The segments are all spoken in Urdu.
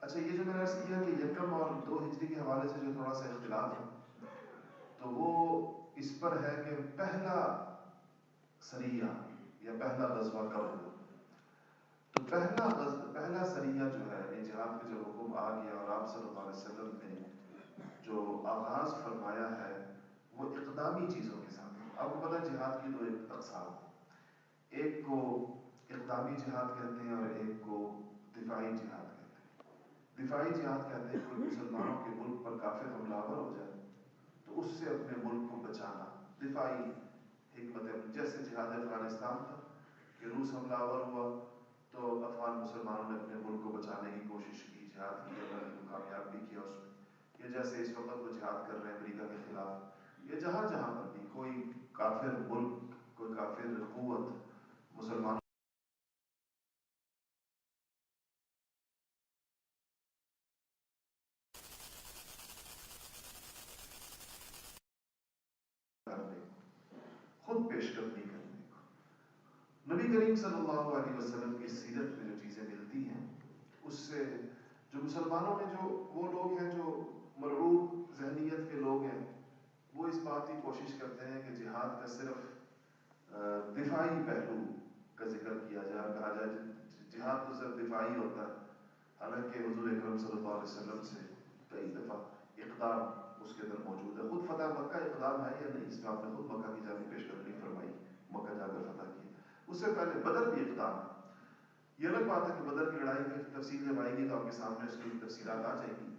اچھا یہ جو میں نے عرض کیا کہ یکم اور 2 ہجری کے حوالے سے جو تھوڑا سا اختلاف ہے تو وہ اس پر ہے کہ پہلا سریہ یا پہلا غزوہ کب ہوا. تو پہلا سریہ جو ہے یہ جہاد کا جو حکم آ گیا اور آپ صلی اللہ علیہ وسلم نے جو آغاز فرمایا ہے وہ اقدامی چیزوں کے ساتھ. آپ کو پتہ جہاد کی 2 اقسام، ایک کو اقدامی جہاد کہتے ہیں اور ایک کو دفاعی جہاد کہتے ہیں. دفاعی جہاد کہتے ہیں کوئی مسلمانوں کے ملک پر کافر حملہ آور ہو جائے تو اس سے اپنے ملک کو بچانا. دفاعی حکمت جیسے جہاد افغانستان تھا کہ روس حملہ آور ہوا تو افغان مسلمانوں نے اپنے ملک کو بچانے کی کوشش کی، جہاد کی، اللہ نے کامیاب بھی کیا اس میں. یا جیسے اس وقت وہ جہاد کر رہے ہیں امریکہ کے خلاف، یا جہاں جہاں پر بھی کوئی کافر ملک، کوئی کافر قوت مسلمانوں کرنے کو، خود پیش قدمی کرنے کو. نبی کریم صلی اللہ علیہ وسلم کی سیرت میں جو چیزیں ملتی ہیں اس سے جو مسلمانوں میں جو وہ لوگ ہیں جو مرعوب ذہنیت کے لوگ ہیں وہ اس بات کی کوشش کرتے ہیں کہ جہاد کا صرف دفاعی پہلو کا ذکر کیا جائے اور کہا جائے جہاد تو صرف دفاعی ہوتا ہے، حالانکہ حضور اکرم صلی اللہ علیہ وسلم سے کئی دفعہ اقدام اس کے اندر موجود ہے. خود فتح مکہ اقدام ہے یا نہیں؟ اس میں آپ نے خود مکہ کی جانب پیش قدمی فرمائی، مکہ جا کر فتح کی. اس سے پہلے بدر بھی اقدام ہے. یہ الگ بات ہے کہ بدر کی لڑائی کی تفصیل جب آئے گی تو آپ کے سامنے اس کی تفصیلات آ جائیں گی.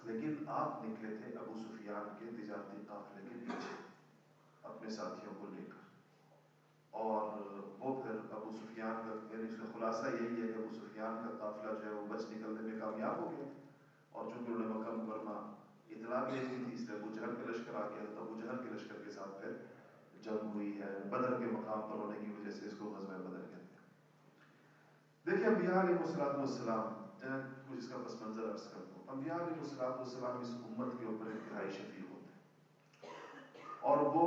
لیکن آپ نکلے تھے ابو سفیان کے تجارتی قافلے کے پیچھے اپنے ساتھیوں کو لے کر، اور وہ پھر ابو سفیان کا یعنی اس کا خلاصہ یہی ہے کہ ابو سفیان کا قافلہ جو ہے وہ بچ نکلنے میں کامیاب ہو گیا. اور چونکہ انہوں نے مکہ مکرمہ اطلاع بھیج دی تھی اس لیے ابو جہل کا لشکر آ گیا تو ابو جہل کے لشکر کے ساتھ پھر جنگ ہوئی ہے. بدر کے مقام پر ہونے کی وجہ سے اس کو غزوہ بدر کہتے ہیں. دیکھیں انبیاء علیہ السلام کچھ اس کا پس منظر عرض کر دوں. انبیاء علیہ السلام اس امت کے اوپر انتہائی شفیق ہوتے ہیں اور وہ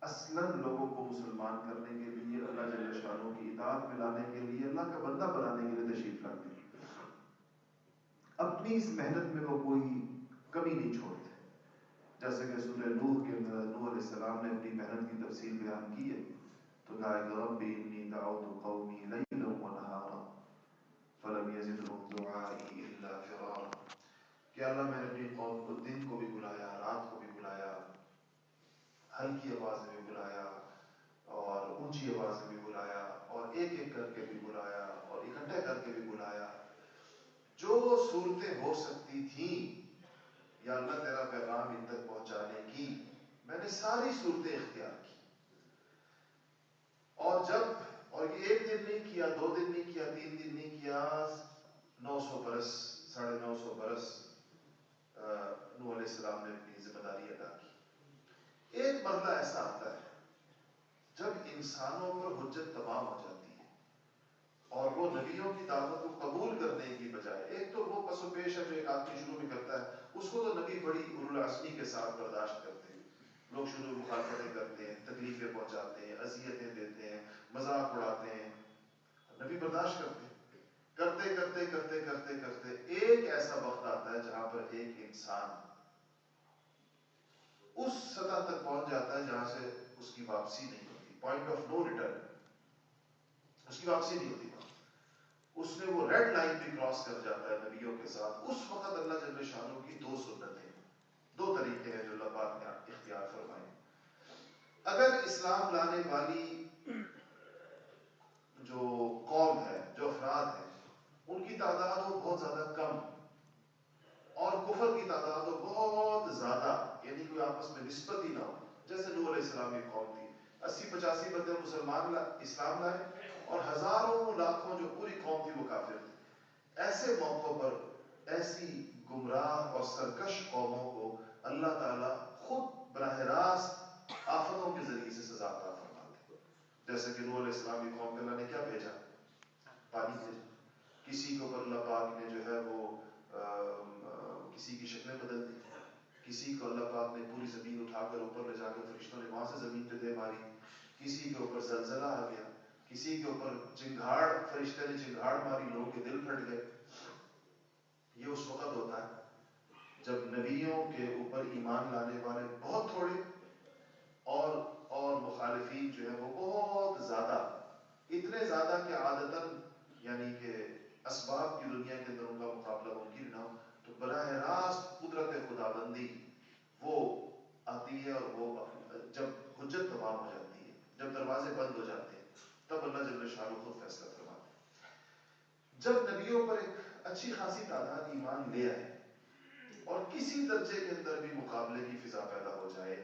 اصلاً لوگوں کو مسلمان کرنے کے لیے، اللہ جل شانہ کی اطاعت میں لانے کے لیے، اللہ کا بندہ بنانے کے لیے تشریف لاتے ہیں. اپنی اس محنت میں وہ کوئی کمی نہیں چھوڑتے. جیسے کہ سورہ نوح کے اندر نوح علیہ السلام نے اپنی محنت کی تفصیل بیان کی ہے تو کہا کہ ربی انی دعوت قومی لیلا ونہارا فلم یزدہم دعائی الا فرارا. کہ اللہ میں نے اپنی قوم کو دن کو بھی بلایا، رات کو بھی بلایا، ہلکی آواز میں بھی بلایا اور اونچی آواز میں بھی بلایا اور ایک ایک کر کے بھی بلایا اور اکٹھے کر کے بھی بلایا. جو صورتیں ہو سکتی تھیں یا اللہ تیرا پیغام ان تک پہنچانے کی، میں نے ساری صورتیں اختیار کی. اور یہ ایک دن نہیں کیا، 2 دن نہیں کیا، 3 دن نہیں کیا، 900 برس، 950 برس نوح علیہ السلام نے اپنی ذمہ داری ادا کی. ایک مرحلہ ایسا آتا ہے جب انسانوں پر حجت تمام ہو جاتی ہے اور وہ نبیوں کی دعوت کو قبول کرنے کی بجائے، ایک تو وہ پس و پیش ہے جو ایک آدمی شروع میں کرتا ہے، اس کو تو نبی بڑی اولوالعزمی کے ساتھ برداشت کرتے ہیں. لوگ شروع میں مخالفتیں کرتے ہیں، تکلیفیں پہنچاتے ہیں، اذیتیں دیتے ہیں، مذاق اڑاتے ہیں، نبی برداشت کرتے ہیں. کرتے کرتے کرتے کرتے کرتے ایک ایسا وقت آتا ہے جہاں پر ایک انسان اس سطح تک پہنچ جاتا ہے جہاں سے اس کی واپسی نہیں ہوتی، پوائنٹ آف نو ریٹرن، اس کی واپسی نہیں ہوتی. اس نے وہ ریڈ لائن بھی کراس کر جاتا ہے نبیوں کے ساتھ. اس وقت اللہ جل شانہ کی 2 سنتیں، 2 طریقے ہیں جو اللہ پاک نے اختیار فرمائے. اگر اسلام لانے والی جو قوم ہے، جو افراد ہیں، ان کی تعداد ہو بہت زیادہ کم اور کفر کی تعداد ہو بہت زیادہ، یعنی کوئی آپس میں نسبت ہی نہ ہو، جیسے نوح علیہ السلام کی قوم تھی، 80-85 بندے مسلمان اسلام لائے اور ہزاروں لاکھوں جو پوری قوم تھی وہ کافر تھی. ایسے موقعوں پر ایسی گمراہ اور سرکش قوموں کو اللہ تعالیٰ خود براہ راست آفتوں کے ذریعے سے سزا عطا فرماتے ہیں. جیسے کہ نوح علیہ السلام کی قوم پہ اللہ نے کیا بھیجا؟ پانی بھیجا. کسی کو اللہ پاک نے جو ہے وہ کسی کی شکلیں بدل دی، کسی کو اللہ پاک نے پوری زمین اٹھا کر اوپر لے جا کر فرشتوں نے وہاں سے زمین پہ دے ماری، کسی کے اوپر زلزلہ آ گیا، کسی کے اوپر چنگھاڑ، فرشتے نے چنگھاڑ ماری، لوگوں کے دل پھٹ گئے. اس وقت ہوتا ہے جب نبیوں کے اوپر ایمان لانے والے بہت تھوڑے اور مخالفین جو ہے وہ بہت زیادہ، اتنے زیادہ کہ عادتاً یعنی کہ اسباب کی دنیا کے اندر ان کا مقابلہ ممکن نہ ہو، تو براہ راست قدرت خدابندی وہ آتی ہے، اور وہ جب حجت تمام ہو جاتی ہے، جب دروازے بند ہو جاتے ہیں، تب اللہ جل شانہ خود فیصلہ فرماتے ہیں۔ جب نبیوں پر ایک اچھی خاصی تعداد ایمان لے آئے اور کسی درجے کے اندر بھی مقابلے کی فضا پیدا ہو جائے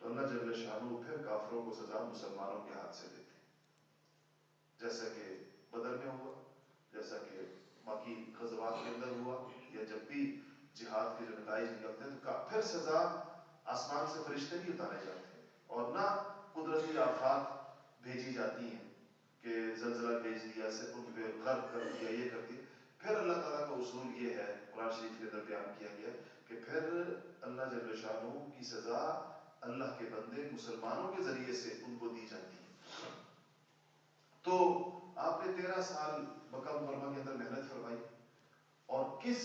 تو اللہ جل شانہ پھر کافروں کو سزا مسلمانوں کے ہاتھ سے دیتے ہیں، جیسا کہ بدر میں ہوا، جیسا کہ باقی غزوات کے اندر ہوا، یا جب بھی جہاد کے جو نتائج نکلتے ہیں تو پھر سزا آسمان سے فرشتے نہیں اتارے جاتے اور نہ قدرتی آفات بھیجی جاتی ہیں کہ زلزلہ بھیج دیا، سے ان پہ غرق کر دیا، یہ کر دیا۔ پھر اللہ تعالیٰ کا اصول یہ ہے، قرآن شریف کے اندر بیان کیا گیا کہ پھر اللہ جل شانہ کی سزا اللہ کے بندے مسلمانوں کے ذریعے سے ان کو دی جاتی ہے۔ تو آپ نے 13 سال مکہ مکرمہ کے اندر محنت فرمائی، اور کس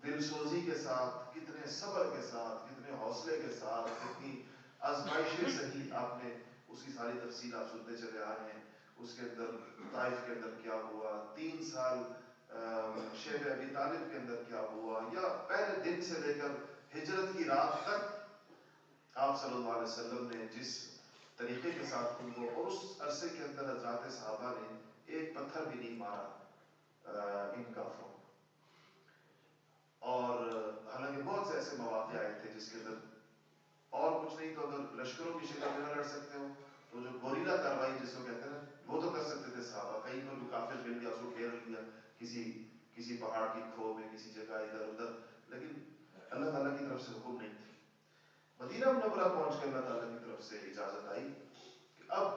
دل سوزی کے ساتھ، کتنے صبر کے ساتھ، کتنے حوصلے کے ساتھ، کتنی آزمائشیں سہی، آپ نے اس کی ساری تفصیل آپ سنتے چلے آ رہے ہیں۔ اس کے اندر طائف کے اندر کیا ہوا، 3 سال شیب ابی طالب کے اندر کیا ہوا، یا پہلے دن سے لے کر ہجرت کی رات تک آپ صلی اللہ علیہ وسلم نے جس طریقے کے ساتھ ان کو، اور اس عرصے کے اندر حضرات صحابہ نے ایک پتھر بھی نہیں مارا ان کافروں، اور حالانکہ بہت سے ایسے مواقع آئے تھے جس کے اندر اور کچھ نہیں تو اگر لشکروں کی شکل میں نہ لڑ سکتے ہو تو جو گوریلا کاروائی جس کو کہتے ہیں وہ تو کر سکتے تھے صحابہ، کہیں پر بھی کافر مل گیا اس کو گھیر لیا کسی پہاڑ کی کھو میں، کسی جگہ ادھر ادھر، لیکن اللہ تعالیٰ کی طرف سے حکم نہیں تھی۔ مدینہ منورہ پہنچ کر اللہ تعالیٰ کی طرف سے اجازت آئی کہ اب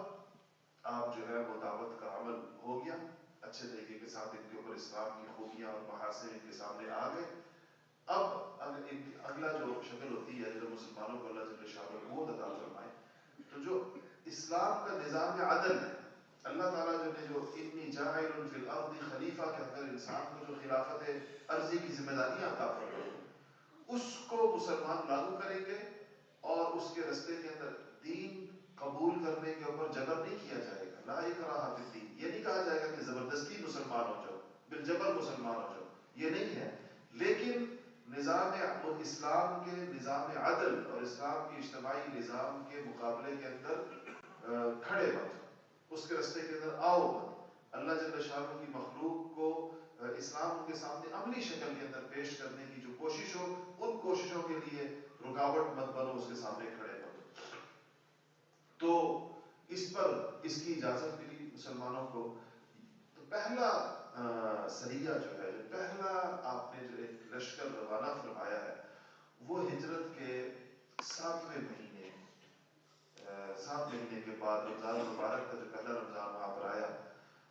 آپ جو ہے وہ دعوت کا عمل ہو گیا، اچھے طریقے کے ساتھ ان کے اوپر اسلام کی خوبیاں اور محاسن ان کے سامنے آ گئے۔ اب اگلا جو شکل ہوتی ہے جب مسلمانوں کو اللہ جل شانہ قوت عطا فرمائے، تو جو اسلام کا نظام عدل ہے، اللہ تعالیٰ جو انی جاعل فی الارض خلیفہ کہہ کر انسان کو جو خلافت عرضی کی ذمہ داریاں عطا فرمائے، اس کو مسلمان لاگو کریں گے، اور اس کے رستے کے اندر دین قبول کرنے کے اوپر جبر نہیں کیا جائے گا، لا اکراہ فی الدین، یہ نہیں کہا جائے گا کہ زبردستی مسلمان ہو جاؤ، بالجبر مسلمان ہو جاؤ، یہ نہیں ہے، لیکن نظام اسلام کے نظام عدل اور اسلام کے اجتماعی نظام کے مقابلے کے اندر کھڑے مت، اس کے رستے کے اندر آؤ مت، اللہ جل شانہ کی مخلوق کو اسلام کے سامنے عملی شکل کے اندر پیش کرنے کی جو کوشش ہو، ان کوششوں کے لیے رکاوٹ مت بنو، اس کے سامنے کھڑے مت۔ تو اس پر اس کی اجازت ملی مسلمانوں کو۔ تو پہلا سریہ جو ہے، جو پہلا آپ نے جو ایک لشکر روانہ فرمایا ہے، وہ ہجرت کے 7ویں مہینے، 7 مہینے کے بعد رمضان مبارک کا جو پہلا رمضان وہاں پر آیا،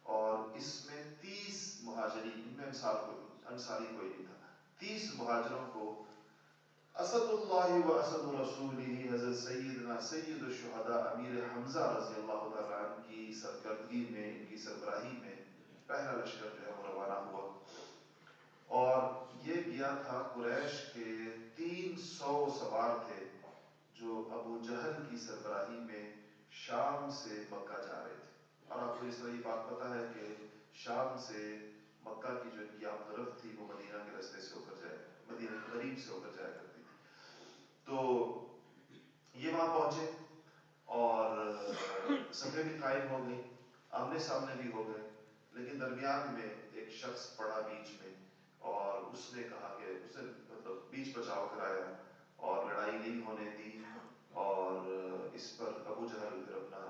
اور اس میں 30 مہاجرین، ان میں انصاری کوئی نہیں تھا، 30 مہاجروں کو اسد اللہ و اسد رسولہ حضرت سیدنا سید الشہداء امیر حمزہ رضی اللہ تعالیٰ عنہ کی سرکردگی میں، ان کی سربراہی میں پہلا لشکر جو ہے وہ روانہ ہوا، اور یہ گیا تھا قریش کے 300 سوار تھے جو ابو جہل کی سربراہی میں شام سے مکہ جا رہے تھے۔ اور آپ کو اس طرح یہ بات پتہ ہے کہ شام سے مکہ کی جو ان کی آپ طرف تھی وہ مدینہ کے رستے سے ہو کر جائے، مدینہ قریب سے ہو کر جایا کرتی تھی۔ تو یہ وہاں پہنچے اور صفیں بھی قائم ہو گئی، آمنے سامنے بھی ہو گئے، لیکن درمیان میں ایک شخص پڑا بیچ میں، اور اس نے کہا کہ اسے مطلب بیچ بچاؤ کرایا اور لڑائی نہیں ہونے دی، اور اس پر ابو جہل پھر اپنا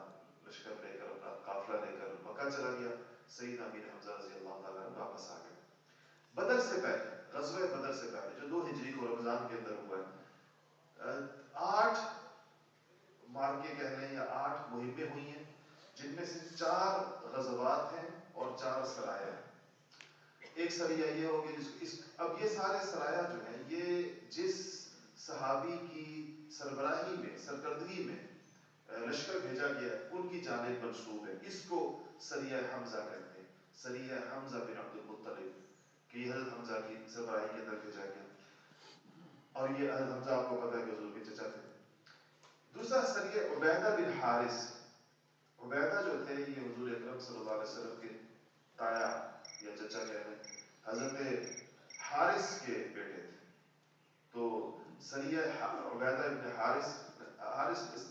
لشکر لے کر، اپنا قافلہ لے کر مکہ چلا گیا، سیدنا امیر حمزہ رضی اللہ تعالیٰ عنہ واپس آ گئے۔ بدر سے پہلے، غزوہ بدر سے پہلے جو 2 ہجری کو رمضان کے اندر ہوا ہے، 8 مارکے کہہ لیں یا 8 مہمیں ہوئی ہیں، جن میں سے 4 غزوات ہیں اور 4 سرایا ہیں۔ ایک سریہ یہ ہوگی، اب یہ سارے سرایا جو ہیں یہ جس صحابی کی سربراہی میں، سرکردگی میں لشکر بھیجا گیا ہے ان کی جانب منسوب ہے، اس کو سریہ حمزہ کہتے ہیں، سریہ حمزہ بن عبد المطلب، کہ یہ حضرت حمزہ کی کے اندر بھیجا گیا. اور یہ حمزہ آپ کو پتہ ہے کہ حضور کے چچا تھے. دوسرا سریہ عبیدہ بن حارث. عبیدہ جو تھے یہ حضور اکرم صلی اللہ علیہ وسلم کے تایا یا چچا کہہ رہے ہیں حضرت حارث کے بیٹے تھے. تو سریہ عبیدہ بن حارث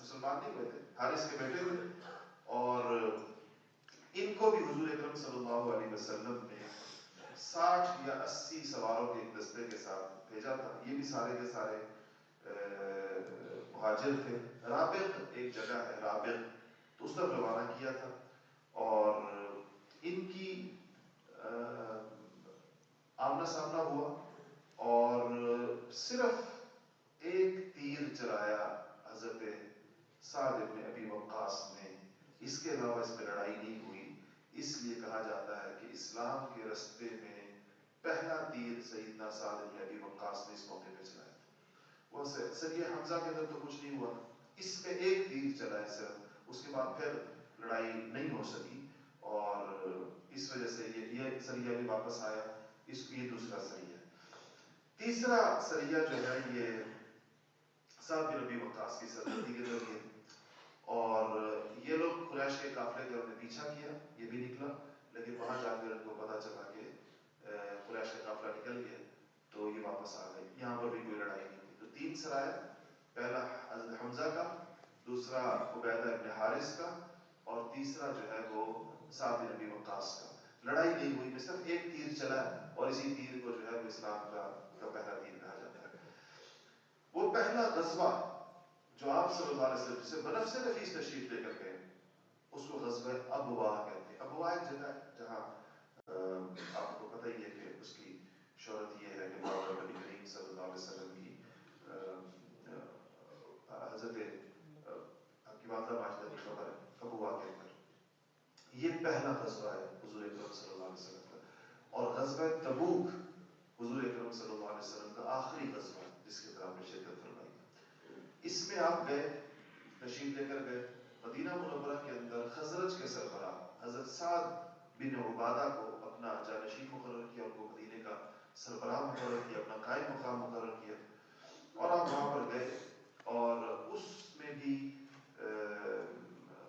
مسلمان نہیں ہوئے تھے, حارث کے بیٹے تھے. اور ان کو بھی حضور اکرم صلی اللہ علیہ وسلم نے 60 یا 80 سواروں کے ایک دستے کے ساتھ بھیجا تھا. یہ بھی سارے کے سارے مہاجر تھے. رابغ ایک جگہ ہے رابغ, تو اس طرف روانہ کیا تھا. اور ان کی آمنا سامنا ہوا اور صرف ایک تیر چلایا حضرت سعد بن ابی وقاص نے. اس کے علاوہ اس میں لڑائی نہیں ہوئی. اس لیے کہا جاتا ہے کہ اسلام کے رستے میں پہلا تیر سیدنا سعد بن ابی وقاص نے اس موقع پہ چلایا تھا. وہ سریہ حمزہ کے اندر تو کچھ نہیں ہوا, اس میں ایک تیر چلا ہے صرف. اس کے بعد پھر لڑائی نہیں ہو سکی اور اس وجہ سے یہ سریہ بھی واپس آیا. یہ دوسرا سریہ. تیسرا سریہ جو ہے یہ سعد بن ابی وقاص کی سرحدی کے ذریعے, اور یہ لوگ قریش کے قافلے کا انہوں نے پیچھا کیا. یہ بھی نکلا, لیکن وہاں جا کر ان کو پتا چلا کہ قریش کا قافلہ نکل گیا, تو یہ واپس آ گئے. یہاں پر بھی کوئی لڑائی نہیں تھی. تو 3 سرائے, پہلا حضرت حمزہ کا, دوسرا عبیدہ ابن حارث کا, اور تیسرا جو ہے وہ سعد بن ابی وقاص کا. لڑائی نہیں ہوئی, میں صرف ایک تیر چلا, اور اسی تیر کو جو ہے وہ اسلام کا پہلا تیر کہا جاتا ہے. وہ پہلا غزوہ جو آپ صلی اللہ علیہ وسلم سے بنفس نفیس تشریف لے کر گئے, اس کو غزوہ ابواء کہتے ہیں. ابواء ایک جگہ ہے جہاں آپ کو پتہ ہی ہے کہ اس کی شہرت یہ ہے کہ وہاں پر نبی کریم صلی اللہ علیہ وسلم کی حضرت کی والدہ ماجدہ کی خبر ہے ابواء کے اندر. یہ پہلا غزوہ ہے حضور اکرم صلی اللہ علیہ وسلم کا. اور غزوہ تبوک حضور اکرم صلی اللہ علیہ وسلم کا آخری غزوہ ہے جس کے اندر آپ نے شرکت فرمائی. اس میں آپ گئے, تشریف لے کر گئے. مدینہ منورہ کے اندر خزرج کے سربراہ حضرت سعد بن عبادہ کو اپنا جانشین مقرر کیا, ان کو مدینے کا سربراہ مقرر کیا, اپنا قائم مقام مقرر کیا. اور آپ وہاں پر گئے, اور اس میں بھی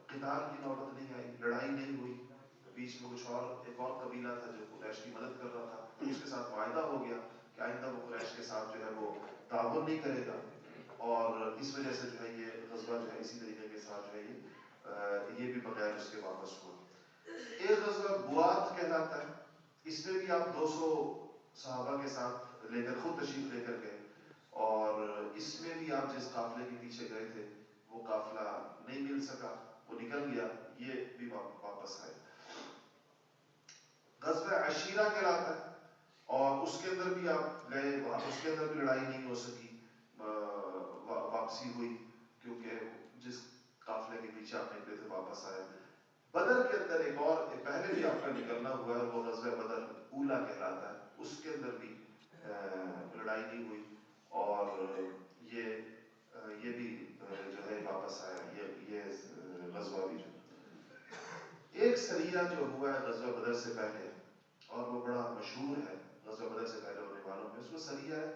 قتال کی نوبت نہیں آئی, لڑائی نہیں ہوئی. بیچ میں کچھ ایک اور قبیلہ تھا جو قریش کی مدد کر رہا تھا, اس کے ساتھ معاہدہ ہو گیا کہ آئندہ وہ قریش کے ساتھ جو ہے وہ تعاون نہیں کرے گا. اور اس وجہ سے جو ہے یہ غزوہ جو ہے اسی طریقے کے ساتھ جو ہے یہ بھی بغیر اس کے واپس ہوا. ایک غزوہ بوات کہلاتا ہے. اس میں بھی آپ 200 صحابہ کے ساتھ لے کر خود تشریف لے کر گئے, اور اس میں بھی آپ جس قافلے کے پیچھے گئے تھے وہ قافلہ نہیں مل سکا, وہ نکل گیا. یہ بھی واپس آئے. غزوہ عشیرہ کہلاتا ہے, اور اس کے اندر بھی آپ گئے, وہاں اس کے اندر بھی لڑائی نہیں ہو سکی, واپسی ہوئی کیونکہ جس قافلے کے پیچھے آپ نکلے تھے واپس آئے. بدر کے اندر ایک اور پہلے بھی آپ کا نکلنا ہوا ہے, وہ غزوہ بدر اولا کہلاتا ہے. اس کے اندر بھی لڑائی نہیں ہوئی, اور یہ بھی جو ہے واپس آیا. یہ غزوہ بھی جو ایک سریہ جو ہوا ہے غزوہ بدر سے پہلے, اور وہ بڑا مشہور ہے غزوہ بدر سے پہلے ہونے والوں میں, اس کو سریہ ہے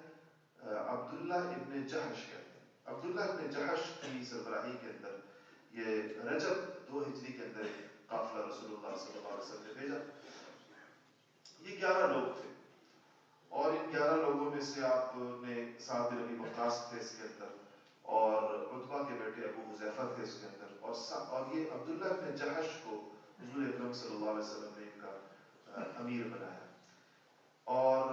عبداللہ ابن جحش کہتے ہیں. عبداللہ ابن جحش کی سربراہی کے اندر یہ رجب 2 ہجری کے اندر قافلہ رسول اللہ صلی اللہ علیہ وسلم نے بھیجا. یہ 11 لوگ تھے, اور ان 11 لوگوں میں سے آپ نے سعد بن ابی وقاص تھے اس کے اندر, اور عتبہ کے بیٹے ابو حذیفہ تھے اس کے اندر, اور یہ عبداللہ ابن جحش کو حضور اکرم صلی اللہ علیہ وسلم نے ان کا امیر بنایا. اور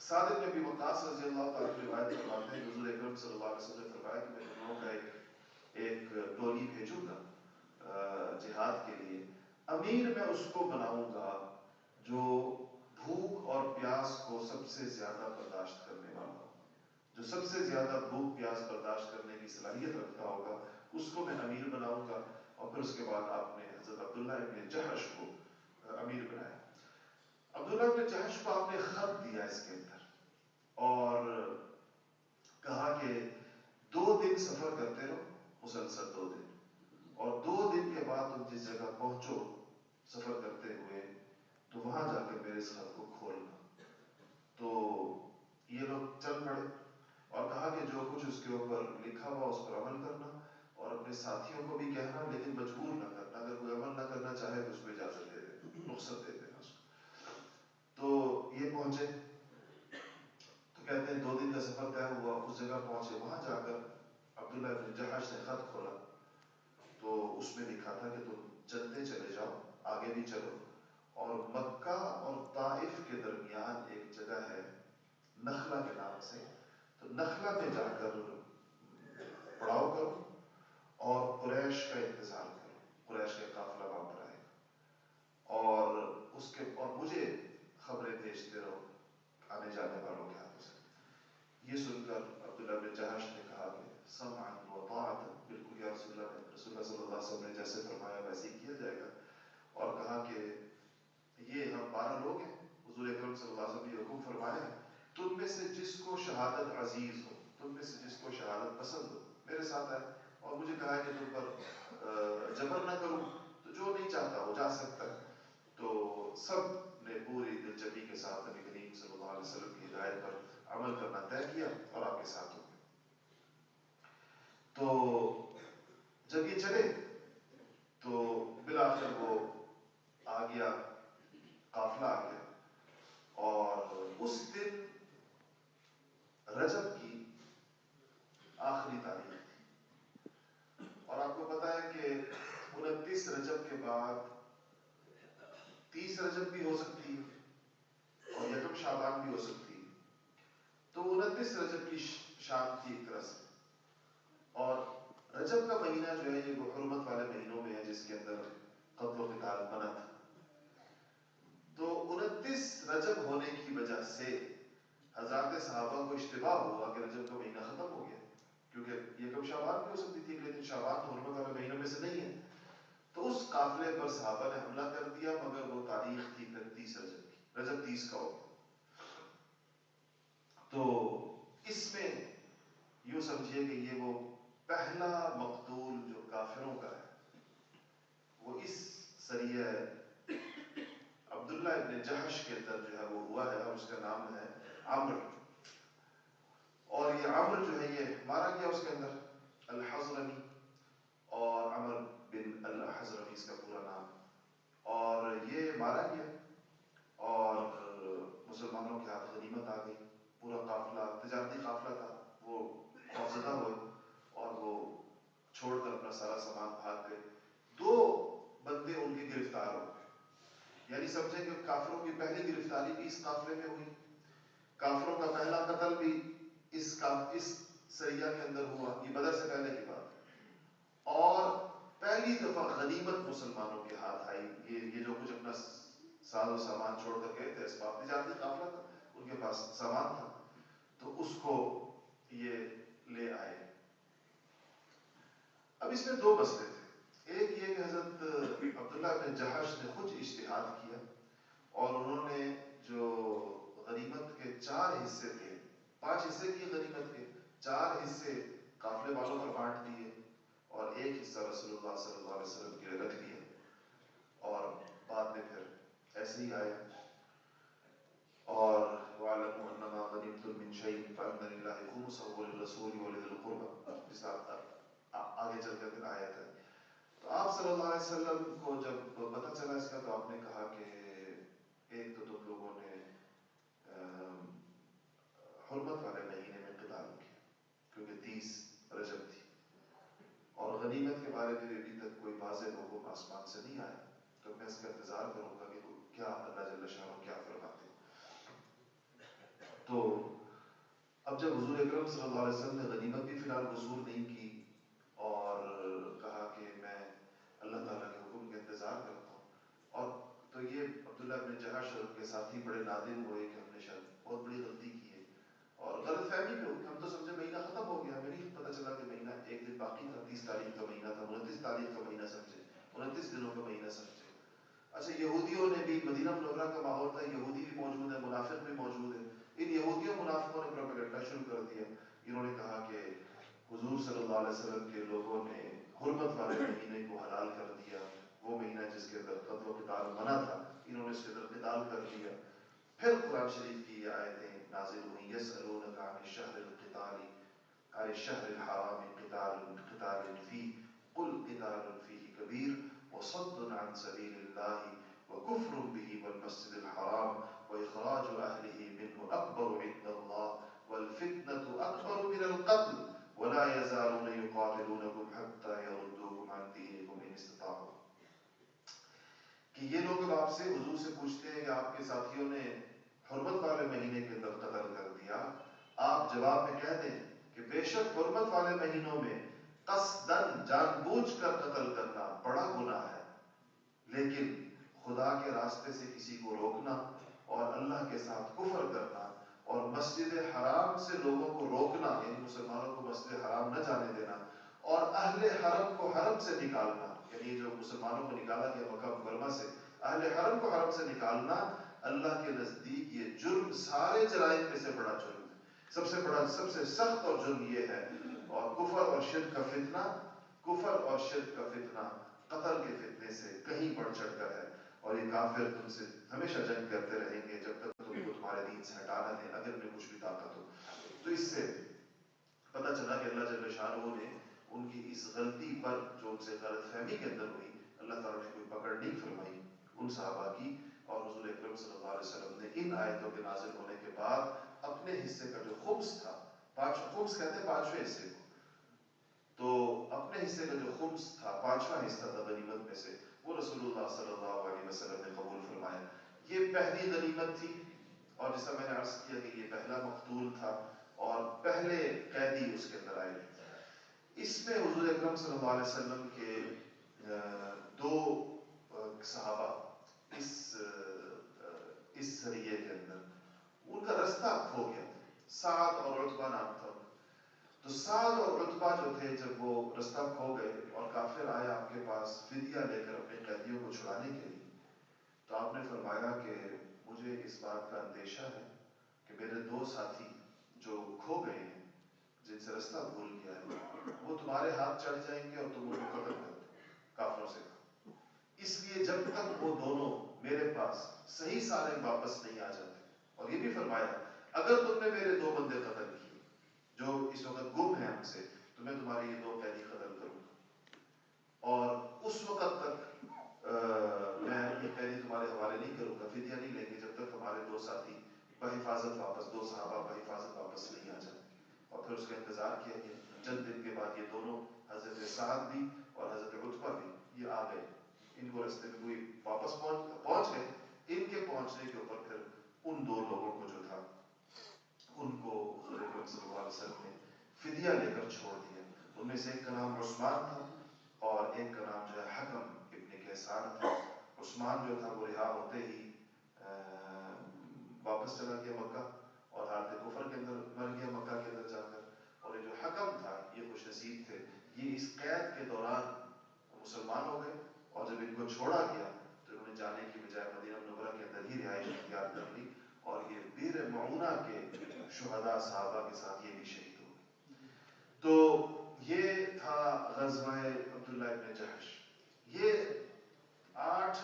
سعد بن ابی وقاص رضی اللہ تعالیٰ عنہ روایت فرماتے ہیں کہ حضور اکرم صلی اللہ علیہ وسلم نے فرمایا کہ میں تم لوگوں کا ایک ٹولی بھیجوں گا جہاد کے لیے. امیر میں اس کو بناؤں گا جو بھوک اور پیاس کو سب سے زیادہ برداشت کرنے والا ہو, جو سب سے زیادہ بھوک پیاس برداشت کرنے کی صلاحیت رکھتا ہوگا, اس کو میں امیر بناؤں گا. اور پھر اس کے بعد آپ نے حضرت عبداللہ ابن جحش کو امیر بنایا. عبداللہ ابن جحش کو آپ نے خط دیا اس کے اندر, اور کہا کہ 2 دن سفر کرتے رہو, مسلسل 2 دن, اور 2 دن کے بعد تم جس جگہ پہنچو سفر کرتے ہوئے, تو وہاں جا کر میرے اس خط کو کھولنا. تو اس کے اوپر لکھا ہوا اس پر عمل کرنا، اور اپنے ساتھیوں کو بھی کہنا، لیکن مجبور نہ کرنا. اگر کوئی عمل نہ کرنا چاہے تو اس کو اجازت دے دے، رخصت دے دینا اس کو. تو یہ پہنچے تو کہتے ہیں 2 دن کا سفر طے ہوا، اس جگہ پہنچے. وہاں جا کر عبداللہ بن جہش نے خط کھولا تو اس میں لکھا تھا کہ تم چلتے چلے جاؤ، آگے بھی چلو، اور مکہ اور طائف کے درمیان ایک جگہ ہے نخلا کے نام سے، تو نخلا میں جا کر پڑاؤ کرو اور قریش کا انتظار کرو. قریش کا قافلہ وہاں پر آئے گا، اور مجھے خبریں بھیجتے رہو آنے جانے والوں کے ہاتھوں سے. یہ سن کر عبداللہ بن جہش نے کہا کہ سمعا وطاعتا، بالکل یا رسول اللہ صلی اللہ علیہ وسلم نے جیسے فرمایا ویسے ہی کیا جائے گا. اور کہا کہ یہ ہم 12 لوگ ہیں، حضور اکرم صلی اللہ علیہ وسلم نے حکم فرمایا ہے، تم میں سے جس کو شہادت عزیز ہو، تم میں سے جس کو شہادت پسند ہو میرے ساتھ آئے. اور مجھے کہا ہے کہ تم پر جبر نہ کروں، تو جو نہیں چاہتا وہ جا سکتا ہے. تو سب نے پوری دلچسپی کے ساتھ نبی کریم صلی اللہ علیہ وسلم کی ہدایت پر عمل کرنا طے کیا اور آپ کے ساتھ ہو گئے. تو جب یہ چلے تو بالآخر وہ آ گیا، قافلہ آ گیا، اور اس دن رجب کی آخری تاریخ تھی. اور آپ کو پتا ہے کہ 29 رجب کے بعد 30 رجب بھی ہو سکتی ہے اور یکم شعبان بھی ہو سکتی ہے. تو 29 رجب کی شام تھی ایک طرح سے. اور رجب کا مہینہ جو ہے یہ وہ حرمت والے مہینوں میں ہے جس کے اندر قتل و قتال منع تھا. تو 29 رجب ہونے کی وجہ سے حضرات صحابہ کو اشتباہ ہوا کہ رجب کا مہینہ ختم ہو گیا، کیونکہ یکم شعبان بھی ہو سکتی تھی لیکن شعبان تو حرمت والے مہینوں میں سے نہیں ہے. تو اس قافلے پر صحابہ نے حملہ کر دیا، مگر وہ تاریخ تھی 30 رجب کی، رجب 30 کا ہو. تو اس میں یوں سمجھیے کہ یہ وہ پہلا مقتول جو کافروں کا ہے وہ اس سریہ عبداللہ ابن جہش کے اندر جو ہے وہ ہوا ہے، اور اس کا نام ہے عمرو. اور یہ عمرو جو ہے یہ مارا گیا اس کے اندر، الحضرمی، اور عمر بن الحضرمی اس کا پورا نام. اور یہ مارا گیا اور مسلمانوں کے ہاتھ غنیمت آ گئی. پورا قافلہ تجارتی قافلہ تھا، وہ خوفزدہ ہوئے اور وہ چھوڑ کر اپنا سارا سامان بھاگ گئے. 2 بندے ان کے گرفتار ہو گئے. یعنی سمجھیں کہ کافروں کی پہلی گرفتاری بھی اس قافلے میں ہوئی، کافروں کا پہلا قتل بھی اس سریہ کے اندر ہوا. یہ بدر سے پہلے کی بات ہے. اور پہلی دفعہ غنیمت مسلمانوں کے ہاتھ آئی. یہ جو کچھ اپنا ساز و سامان چھوڑ کر گئے تھے، اسباب تجارتی قافلہ تھا، ان کے پاس سامان تھا، تو اس کو یہ لے آئے. اب اس میں 2 مسئلے تھے. ایک یہ کہ حضرت عبداللہ بن جہش نے خود اجتہاد کیا اور انہوں نے جو غنیمت کے 4 حصے تھے، 5 حصے کی غنیمت کے 4 حصے قافلے والوں پر بانٹ دیے اور ایک حصہ رسول اللہ صلی اللہ علیہ وسلم کے لیے رکھ دیا. اور بعد میں پھر ایسے ہی آئے اور وَاعْلَمُوا أَنَّمَا غَنِمْتُم مِّن شَيْءٍ فَأَنَّ لِلَّهِ خُمُسَهُ وَلِلرَّسُولِ وَلِذِي الْقُرْبَىٰ، جس آگے چل کر آیت ہے. تو آپ صلی اللہ علیہ وسلم کو جب پتہ چلا اس کا تو آپ نے کہا کہ ایک تو تم لوگوں نے حرمت والے مہینے میں قتال کیا کیونکہ 30 رجب تھی، اور غنیمت کے بارے میں ابھی تک کوئی واضح حکم آسمان سے نہیں آیا، تو میں اس کا انتظار کروں گا کہ کیا اللہ جل شانہ کیا فرماتے ہیں. تو اب جب حضور اکرم صلی اللہ علیہ وسلم نے غنیمت بھی فی الحال وصول نہیں کی اور کہا کہ میں اللہ تعالیٰ کے حکم کا انتظار کرتا ہوں، اور تو یہ عبداللہ بن جہش اور ان کے ساتھی بڑے نادم ہوئے کہ ہم نے شاید بہت بڑی غلطی کی ہے، اور غلط فہمی میں ہوئی. ہم تو سمجھے مہینہ ختم ہو گیا، ہمیں نہیں پتہ چلا کہ مہینہ ایک دن باقی تھا. 30 تاریخ کا مہینہ تھا، 29 تاریخ کا مہینہ سمجھے، 29 دنوں کا مہینہ سمجھے. اچھا یہودیوں نے بھی، مدینہ منورہ کا ماحول تھا، یہودی بھی موجود ہے، منافق بھی موجود ہے. ان یہودیوں منافقوں نے پروپیگنڈا شروع کر دیا. انہوں نے کہا کہ حضور صلی اللہ علیہ وسلم کے لوگوں نے حرمت والے مہینے کو حلال کر دیا، وہ مہینہ جس کے اندر قتل و قتال منع تھا، انہوں نے اس کے اندر قتال کر دیا. پھر قرآن شریف کی یہ آیتیں نازل ہوئی، یسألونک عن الشہر القتال عن الشهر الحرام قتال فيه قل قتال فيه كبير وصد عن سبيل الله وكفر به والمسجد الحرام وإخراج أهله منه أكبر عند الله والفتنة أكبر من القتل ولا يزالون يقاتلونكم حتى يردوكم عن دينكم إن استطاعوا. کہ یہ لوگ آپ سے حضور سے پوچھتے ہیں کہ آپ کے ساتھیوں نے حرمت والے مہینے کے اندر قتل کر دیا. آپ جواب میں کہہ دیں کہ بے شک حرمت والے مہینوں میں قصدن جان بوجھ کر قتل کرنا بڑا گناہ ہے، لیکن خدا کے راستے سے کسی کو روکنا اور اللہ کے ساتھ کفر کرنا اور مسجد حرام سے لوگوں کو روکنا، یعنی مسلمانوں کو مسجد حرام نہ جانے دینا، اور اہل حرم کو حرم سے نکالنا، یعنی جو مسلمانوں کو نکالا گیا مکہ مکرمہ سے، اہل حرم کو حرم سے نکالنا اللہ کے نزدیک یہ جرم سارے جرائم میں سے بڑا جرم ہے. سب سے بڑا، سب سے سخت اور جرم یہ ہے. اور کفر اور شرک کا فتنہ، کفر اور شرک کا فتنہ قتل کے فتنے سے کہیں بڑھ چڑھ کر ہے. اور یہ کافر تم سے ہمیشہ جنگ کرتے رہیں گے جب تک تم کو تمہارے دین سے ہٹانا ہے، اگر میں کچھ بھی طاقت ہو. تو اس سے پتہ چلا کہ اللہ جل شانہ نے ان کی اس غلطی پر جو ان سے غلط فہمی کے اندر ہوئی، اللہ تعالیٰ نے کوئی پکڑ نہیں فرمائی ان صحابہ کی. اور حضور اکرم صلی اللہ علیہ وسلم نے ان آیتوں کے نازل ہونے کے بعد اپنے حصے کا جو خمس تھا، خمس کہتے ہیں پانچویں حصے کو، تو اپنے حصے کا جو خمس تھا، پانچواں حصہ تھا غنیمت میں سے، وہ رسول اللہ صلی اللہ علیہ وسلم نے قبول فرمایا. یہ پہلی غنیمت تھی، اور جیسا میں نے عرض کیا کہ یہ پہلا مقتول تھا اور پہلے قیدی اس کے اندر آئے. اس میں حضور اکرم صلی اللہ علیہ وسلم کے دو صحابہ اس سریے کے اندر ان کا رستہ کھو گیا. سعد اور عتبہ نام تھا. تو سعد اور عتبہ جو تھے، جب وہ رستہ کھو گئے اور کافر آئے آپ کے پاس فدیہ لے کر اپنے قیدیوں کو چھڑانے کے لیے، تو آپ نے فرمایا کہ مجھے اس بات کا اندیشہ ہے کہ میرے دو ساتھی جو کھو گئے ہیں، جن سے رستہ بھول گیا ہے، وہ تمہارے ہاتھ چڑھ جائیں گے اور تم ان کو قتل کر دو کافروں سے. اس لیے جب تک وہ دونوں میرے پاس صحیح سالم واپس نہیں آ جاتے. اور یہ بھی فرمایا اگر تم نے میرے دو بندے قتل کیے جو اس وقت گم ہیں ہم سے، تو میں تمہارے یہ دو قیدی قتل کروں گا، اور اس وقت تک میں یہ قیدی تمہارے حوالے نہیں کروں گا، فدیہ نہیں لیں گے جب تک ہمارے دو ساتھی بحفاظت واپس، دو صحابہ بحفاظت واپس نہیں آ جاتے. اور پھر اس کا انتظار کیا گیا. چند دن کے بعد یہ دونوں، حضرت سعد بھی اور حضرت عتبہ بھی، یہ آ گئے. ان کو رستے میں کوئی واپس پہنچ گئے. ان کے پہنچنے کے اوپر پھر ان دو لوگوں کو جو تھا ان کو حضور اکرم صلی اللہ علیہ وسلم نے فدیہ لے کر چھوڑ دیا. ان میں سے ایک کا نام عثمان تھا اور ایک کا نام جو ہے حکم ابن کیسان تھا. عثمان جو تھا وہ رہا ہوتے ہی واپس چلا گیا مکہ اور حالت کفر کے اندر مر گیا مکہ کے اندر جا کر. اور یہ جو حکم تھا یہ خوش نصیب تھے، یہ اس قید کے دوران مسلمان ہو گئے، اور جب ان کو چھوڑا گیا تو انہوں نے جانے کی بجائے مدینہ منورہ کے اندر ہی رہائش اختیار کر لی. اور یہ بیر معونہ کے شہداء صحابہ کے ساتھ یہ بھی شہید ہو گئے. تو یہ تھا غزوہ عبداللہ ابن جحش. یہ 8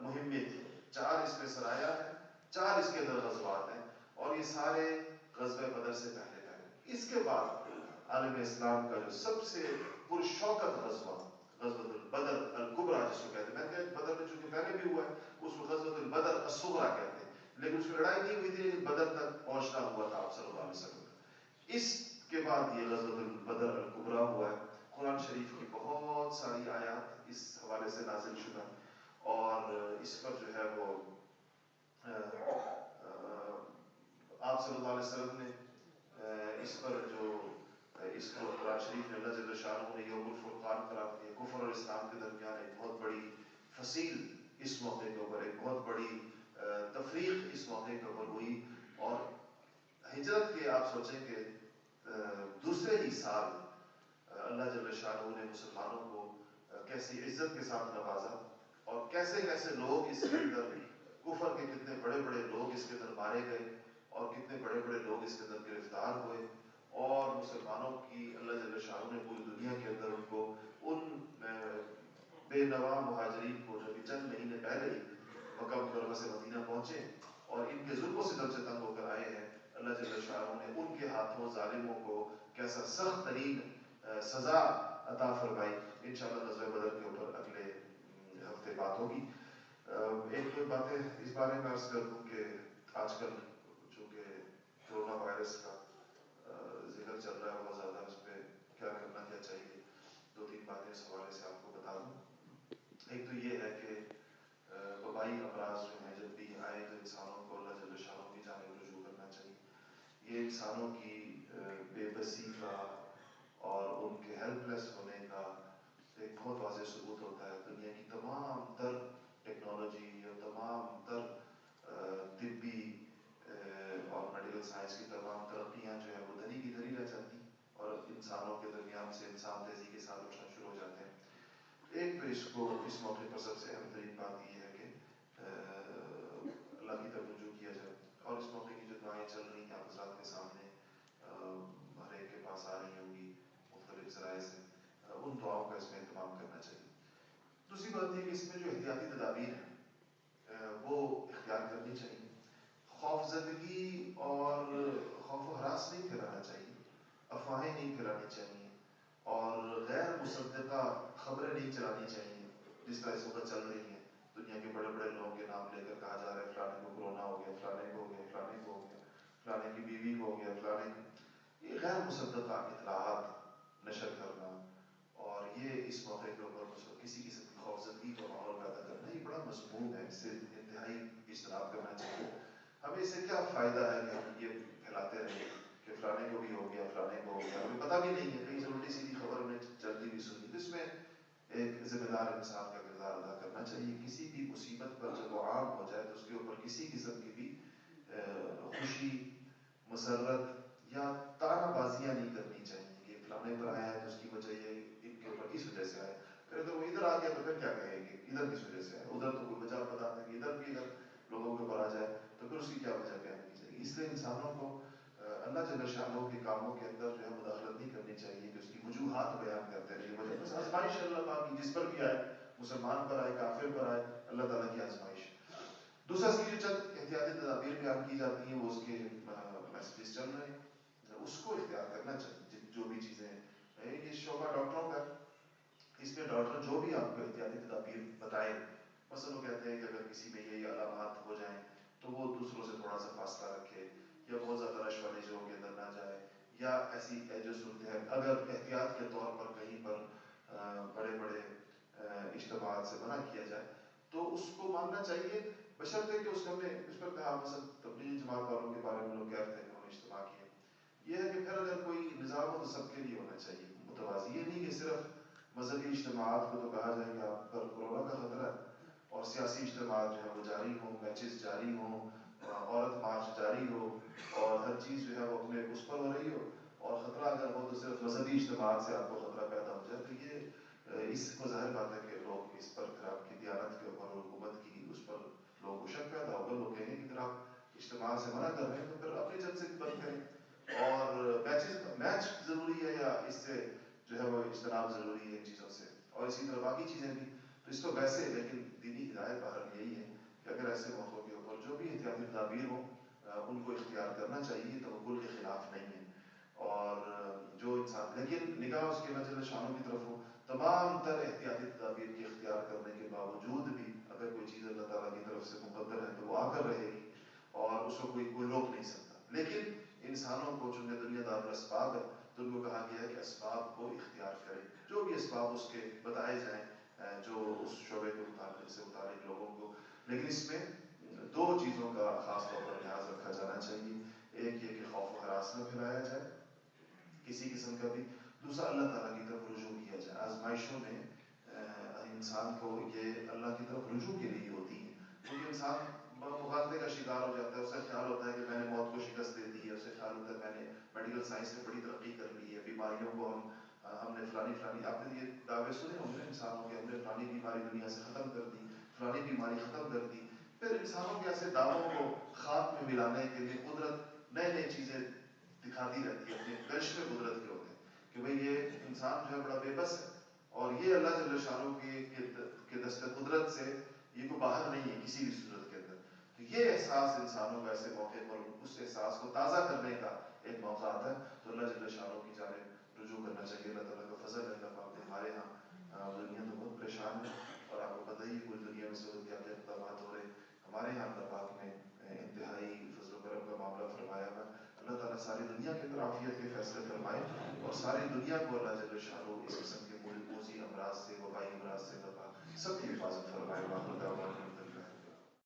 مہمیں تھیں، 4 اس میں سرایا ہے، 4 اس کے اندر غزوات ہیں، اور یہ سارے غزوہ بدر سے پہلے. اس کے بعد عالم اسلام کا جو سب سے پرشوکت غزوہ، غزوۃ البدر الکبریٰ جس کو کہتے ہیں. میں کہتے بدر میں چونکہ پہلے بھی ہوا ہے، اس کو غزوۃ البدر الصغریٰ کہتے ہیں، لیکن اس میں لڑائی نہیں ہوئی تھی، لیکن بدر تک پہنچنا ہوا تھا آپ صلی اللہ علیہ وسلم. اس کے بعد یہ غزوۃ البدر الکبریٰ ہوا ہے. قرآن شریف کی بہت ساری آیات اس حوالے سے نازل شدہ، اور اس پر جو ہے وہ آپ صلی اللہ علیہ وسلم نے اس پر جو اس کو قرآن شریف میں اللہ جل شانہ نے یوم الفرقان قرار دیا. کفر اور اسلام کے درمیان ایک بہت بڑی فصیل اس موقع کے اوپر، ایک بہت بڑی تفریق اس موقع کے اوپر ہوئی. اور ہجرت کے آپ سوچیں کہ دوسرے ہی سال اللہ جل شانہ نے مسلمانوں کو کیسی عزت کے ساتھ نوازا، اور کیسے کیسے لوگ اس کے اندر، کفر کے کتنے بڑے بڑے لوگ اس کے اندر مارے گئے، اور کتنے بڑے بڑے لوگ اس کے اندر گرفتار ہوئے. اور مسلمانوں کی اللہ جل شانہ نے پوری دنیا کے اندر ان کو، ان بے نوا مہاجرین کو جو کہ چند مہینے پہلے ہی مکہ مکرمہ سے مدینہ پہنچے اور ان کے ظلم و ستم سے تنگ ہو کر آئے ہیں، اللہ جل شانہ نے ان کے ہاتھوں ظالموں کو کیسا سخت ترین سزا عطا فرمائی. انشاءاللہ غزوہ بدر کے اوپر اگلے ہفتے بات ہوگی. ایک دو باتیں اس بارے میں عرض کر دوں کہ آج کل چونکہ کرونا وائرس کا ذکر چل رہا ہے بہت زیادہ، اس پہ کیا کرنا کیا چاہیے، دو تین باتیں اس حوالے سے آپ کو بتا دوں. ایک تو یہ ہے کہ وبائی امراض جو ہیں جب بھی آئے تو انسانوں کو اللہ جل شانہ کی جانب رجوع کرنا چاہیے. یہ انسانوں کی بے بسی کا اور ان کے ہیلپ لیس ہونے کا ایک بہت واضح ثبوت ہوتا ہے. دنیا کی تمام تر ٹیکنالوجی یا تمام تر طبی اور میڈیکل سائنس کی تمام ترقیاں جو ہے وہ دھری کی دھری رہ جاتی اور انسانوں کے درمیان سے انسان تیزی کے ساتھ اٹھنا شروع ہو جاتے ہیں. ایک تو اس موقع پر سب سے اہم ترین بات یہ ہے کہ اللہ کی طرف رجوع کیا جائے، اور اس موقع کی جو دعائیں چل رہی ہیں آپ حضرات کے سامنے ہر ایک کے پاس آ رہی ہوں گی مختلف ذرائع سے، ان دعاؤں کا اس میں اہتمام کرنا چاہیے. دوسری بات یہ کہ اس میں جو احتیاطی تدابیر ہیں وہ اختیار کرنی چاہیے. خوف زدگی اور خوف و ہراس نہیں پھیلانا چاہیے، افواہیں نہیں پھیلانی چاہیے، اور غیر مصدقہ خبریں نہیں چلانی چاہیے جس طرح اس وقت چل رہی ہیں. دنیا کے بڑے بڑے لوگوں کے نام لے کر کہا جا رہا ہے فلانے کو کرونا ہو گیا، فلانے کو ہو گیا، فلانے کو ہو گیا، فلانے کی بیوی کو ہو گیا، فلانے کو. یہ غیر مصدقہ اطلاعات نشر کرنا اور یہ اس موقع کے اوپر کسی قسم کی خوفزدگی کا ماحول پیدا کرنا یہ بڑا مضمون ہے. اس سے انتہائی اجتناب کرنا چاہیے. ہمیں اس سے کیا فائدہ ہے کہ ہم یہ پھیلاتے رہیں کہ فلانے کو بھی ہو گیا، فلانے کو ہو گیا، ہمیں پتہ بھی نہیں ہے، کہیں سے الٹی سیدھی خبر ہمیں جلدی بھی سنی. تو اس میں ایک ذمہ دار انسان کا کردار ادا کرنا چاہیے. کسی بھی مصیبت پر جب وہ عام ہو جائے تو اس کے اوپر کسی قسم کی بھی خوشی، مسرت یا تانا بازیاں نہیں کرنی چاہیے کہ فلانے پر آیا ہے تو اس کی وجہ یہ ان کے اوپر کس وجہ سے آیا. پھر اگر وہ ادھر آ گیا تو پھر کیا کہیں گے ادھر کس وجہ سے آیا، ادھر تو کوئی وجہ بتا دیں گے، ادھر بھی اگر لوگوں کے اوپر آ جائے تو پھر اس کی کیا وجہ بیان کی جائے گی. اس لیے انسانوں کو اللہ جل شانہ کے کاموں کے اندر جو ہے مداخلت نہیں کرنی چاہیے کہ اس کی وجوہات بیان کرتے رہیے. وجہ بس آزمائش اللہ پاک کی جس پر بھی آئے، مسلمان پر آئے، کافر پر آئے، اللہ تعالیٰ کی آزمائش. دوسرا اس کی جو چند احتیاطی تدابیر بیان کی جاتی ہیں وہ اس کے میسیجز چل رہے ہیں، اس کو اختیار کرنا چاہیے. جو بھی چیزیں یہ شعبہ ڈاکٹروں کا، اس میں ڈاکٹر جو بھی آپ کو احتیاطی تدابیر بتائیں، مثلا وہ کہتے ہیں کہ اگر کسی میں یہ علامات ہو جائیں تو وہ دوسروں سے تھوڑا سا فاصلہ رکھے، یا بہت زیادہ رش والے جگہوں کے اندر نہ جائے، یا ایسی جو صورت ہے اگر احتیاط کے طور پر کہیں پر بڑے بڑے اجتماعات سے منع کیا جائے تو اس کو ماننا چاہیے، بشرطے کہ اس پر کہا مثلا تبلیغی جماعت والوں کے بارے میں لوگ کہتے ہیں انہوں نے اجتماع کیا. یہ ہے کہ پھر اگر کوئی نظام ہو تو سب کے لیے ہونا چاہیے متوازی. یہ نہیں کہ صرف مذہبی اجتماعات کو تو کہا جائے کہ آپ پر کورونا کا خطرہ ہے اور سیاسی اجتماعات جو ہے وہ جاری ہوں، میچز جاری ہوں، عورت مارچ جاری ہو اور ہر چیز جو ہے وہ اپنے اس پر ہو رہی ہو، اور خطرہ اگر ہو تو صرف مذہبی اجتماعات سے آپ کو خطرہ پیدا ہو جائے. تو یہ اس کو ظاہر بات ہے کہ لوگ اس پر پھر آپ کی دیانت کے اوپر اور حکومت کی اس پر لوگوں کو شک پیدا ہوگا. لوگ کہیں گے کہ اگر آپ اجتماع سے منع کر رہے ہیں تو پھر اپنے جلسے سے بھی بند کریں. اور میچ ضروری ہے یا اس سے جو ہے وہ اجتناب ضروری ہے ان چیزوں سے، اور اسی طرح باقی چیزیں بھی. تو اس کو ویسے لیکن دینی ہدایت بہرحال یہی ہے کہ اگر ایسے موقعوں کے اوپر جو بھی احتیاطی تدابیر ہوں ان کو اختیار کرنا چاہیے، توکل کے خلاف نہیں ہے. اور جو انسان لیکن نگاہ اس کے اللہ جل شانہ کی طرف ہو، تمام تر احتیاطی تدابیر کے اختیار کرنے کے باوجود بھی اگر کوئی چیز اللہ تعالیٰ کی طرف سے مقدر ہے تو وہ آ کر رہے گی اور اس کو کوئی روک نہیں سکتا. لیکن انسانوں کو چونکہ دنیا دار الاسباب ہے تو ان کو کہا گیا ہے کہ اسباب کو اختیار کریں، جو بھی اسباب اس کے بتائے جائیں جو اس شعبے کے متعلق سے متعلق لوگوں کو. لیکن اس میں دو چیزوں کا خاص طور پر لحاظ رکھا جانا چاہیے. ایک یہ کہ خوف و ہراس نہ پھیلایا جائے کسی قسم کا بھی. دوسرا اللہ تعالیٰ کی طرف رجوع کیا جائے. آزمائشوں میں انسان کو یہ اللہ کی طرف رجوع کے لیے ہوتی ہے. کیونکہ انسان مغالطے کا شکار ہو جاتا ہے، اسے خیال ہوتا ہے کہ میں نے موت کو شکست دے دی ہے، اسے خیال ہوتا ہے میں نے میڈیکل سائنس میں بڑی ترقی کر لی ہے، بیماریوں کو ہم نے فلانی آپ نے یہ دعوے سنے ہوں گے انسانوں کے، ہم نے فلانی بیماری دنیا سے ختم کر دی، فلانی بیماری ختم کر دی. پھر انسانوں کے ایسے دعووں کو خاک میں ملانے کے لیے قدرت نئے نئے چیزیں دکھاتی رہتی ہے. اپنے کرشمے قدرت کے ہوتے ہیں کہ بھئی یہ انسان جو ہے بڑا بے بس ہے اور یہ اللہ جل شانہ کے دست قدرت سے یہ کو باہر نہیں ہے کسی بھی صورت کے اندر. تو یہ احساس انسانوں کو ایسے موقع پر اس احساس احساس کو تازہ کرنے کا ایک موقع آتا ہے. تو اللہ جل شانہ کی جانب رجوع کرنا چاہیے. اللہ تعالیٰ کا فضل ہے. ہمارے یہاں دنیا تو بہت پریشان ہے اور آپ کو پتہ ہی پوری دنیا میں سے کیا کیا اقدامات ہو رہے ہیں. ہمارے یہاں اللہ پاک نے انتہائی فضل و کرم کا معاملہ فرمایا ہے. اللہ تعالیٰ ساری دنیا کے اندر عافیت کے فیصلے فرمائے اور ساری دنیا کو اللہ جل شانہ اس قسم کے موذی امراض سے، وبائی امراض سے سب کی حفاظت فرمائے.